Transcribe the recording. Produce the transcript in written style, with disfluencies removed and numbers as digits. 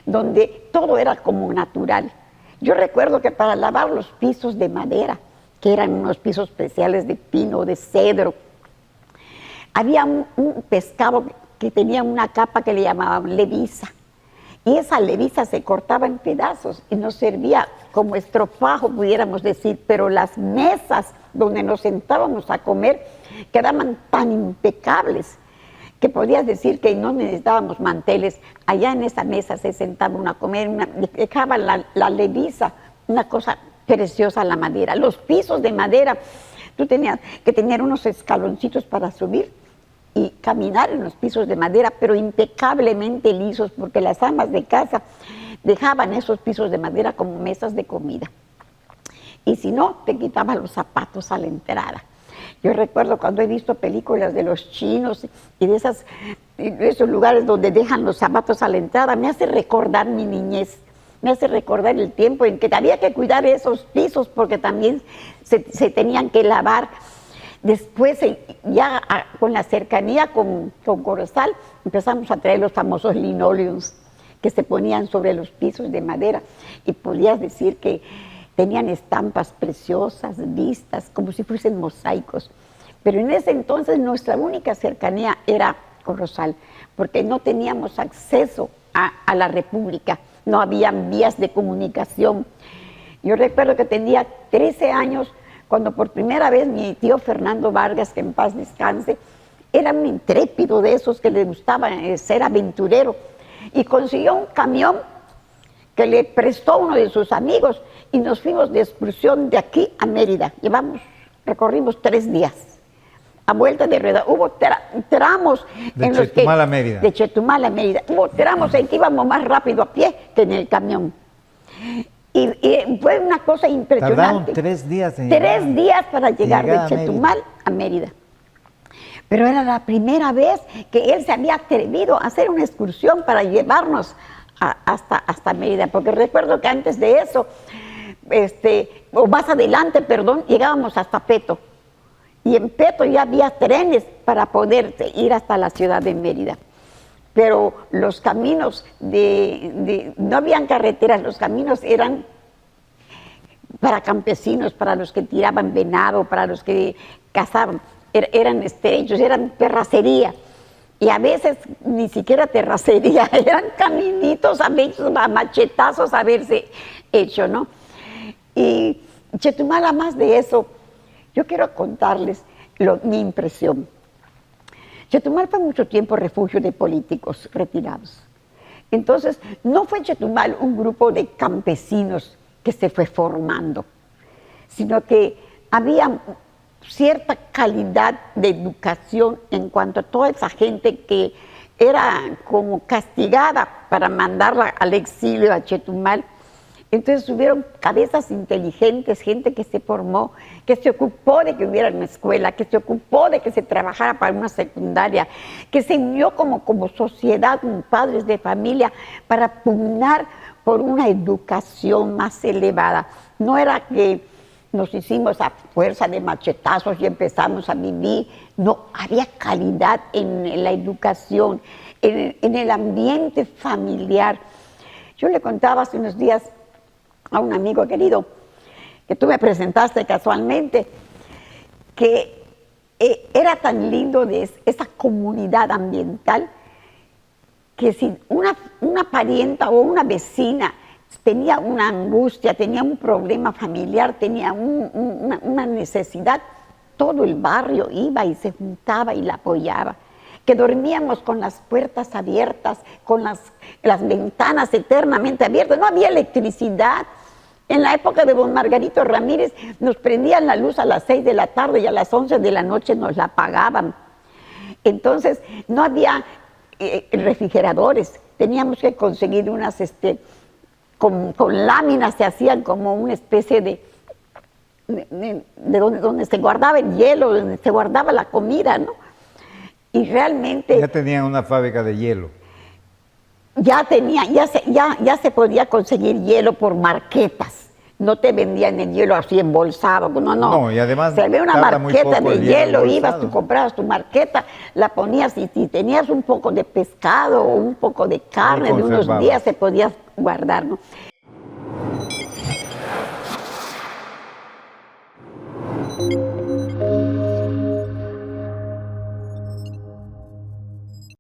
donde todo era como natural. Yo recuerdo que para lavar los pisos de madera, que eran unos pisos especiales de pino, de cedro, había un pescado que tenía una capa que le llamaban levisa. Y esa levisa se cortaba en pedazos y nos servía como estropajo, pudiéramos decir, pero las mesas donde nos sentábamos a comer quedaban tan impecables que podías decir que no necesitábamos manteles. Allá en esa mesa se sentaba uno a comer, dejaba la levisa, una cosa preciosa la madera. Los pisos de madera, tú tenías que tener unos escaloncitos para subir y caminar en los pisos de madera, pero impecablemente lisos, porque las amas de casa dejaban esos pisos de madera como mesas de comida. Y si no, te quitaban los zapatos a la entrada. Yo recuerdo cuando he visto películas de los chinos y de esos lugares donde dejan los zapatos a la entrada, me hace recordar mi niñez, me hace recordar el tiempo en que había que cuidar esos pisos porque también se tenían que lavar. Después, ya con la cercanía con Corozal, empezamos a traer los famosos linoleums que se ponían sobre los pisos de madera y podías decir que tenían estampas preciosas, vistas, como si fuesen mosaicos. Pero en ese entonces nuestra única cercanía era Corozal, porque no teníamos acceso a la República, no habían vías de comunicación. Yo recuerdo que tenía 13 años cuando por primera vez mi tío Fernando Vargas, que en paz descanse, era un intrépido de esos que le gustaba ser aventurero, y consiguió un camión que le prestó uno de sus amigos y nos fuimos de excursión de aquí a Mérida. Recorrimos 3 días, a vuelta de rueda. Hubo tramos de Chetumal a Mérida. De Chetumal a Mérida. Hubo tramos en que íbamos más rápido a pie que en el camión. Y fue una cosa impresionante. Tardaron 3 días en 3 días para llegar de Chetumal a Mérida. Pero era la primera vez que él se había atrevido a hacer una excursión para llevarnos hasta Mérida, porque recuerdo que antes de eso, o más adelante, perdón, llegábamos hasta Peto. Y en Peto ya había trenes para poder ir hasta la ciudad de Mérida. Pero los caminos no habían carreteras, los caminos eran para campesinos, para los que tiraban venado, para los que cazaban, eran estrechos, eran terracería. Y a veces ni siquiera terracería, eran caminitos a machetazos haberse hecho, ¿no? Y Chetumal, más de eso, yo quiero contarles mi impresión. Chetumal fue mucho tiempo refugio de políticos retirados. Entonces, no fue Chetumal un grupo de campesinos que se fue formando, sino que había cierta calidad de educación en cuanto a toda esa gente que era como castigada para mandarla al exilio a Chetumal. Entonces hubieron cabezas inteligentes, gente que se formó, que se ocupó de que hubiera una escuela, que se ocupó de que se trabajara para una secundaria, que se unió como sociedad, como padres de familia, para pugnar por una educación más elevada. No era que nos hicimos a fuerza de machetazos y empezamos a vivir. No, había calidad en la educación, en el ambiente familiar. Yo le contaba hace unos días a un amigo querido, que tú me presentaste casualmente, que era tan lindo de esa comunidad ambiental, que si una parienta o una vecina tenía una angustia, tenía un problema familiar, tenía una necesidad, todo el barrio iba y se juntaba y la apoyaba. Que dormíamos con las puertas abiertas, con las ventanas eternamente abiertas, no había electricidad. En la época de don Margarito Ramírez nos prendían la luz a las 6 de la tarde y a las 11 de la noche nos la apagaban. Entonces no había refrigeradores, teníamos que conseguir unas, con láminas se hacían como una especie de donde se guardaba el hielo, donde se guardaba la comida, ¿no? Y realmente... Ya tenían una fábrica de hielo. Ya se podía conseguir hielo por marquetas. No te vendían el hielo así embolsado, no. No, y además se ve una tarda muy marqueta poco de el hielo hielo, ibas, embolsado. tú comprabas tu marqueta, la ponías y si tenías un poco de pescado o un poco de carne de unos conservabas. días se podía guardar, ¿no?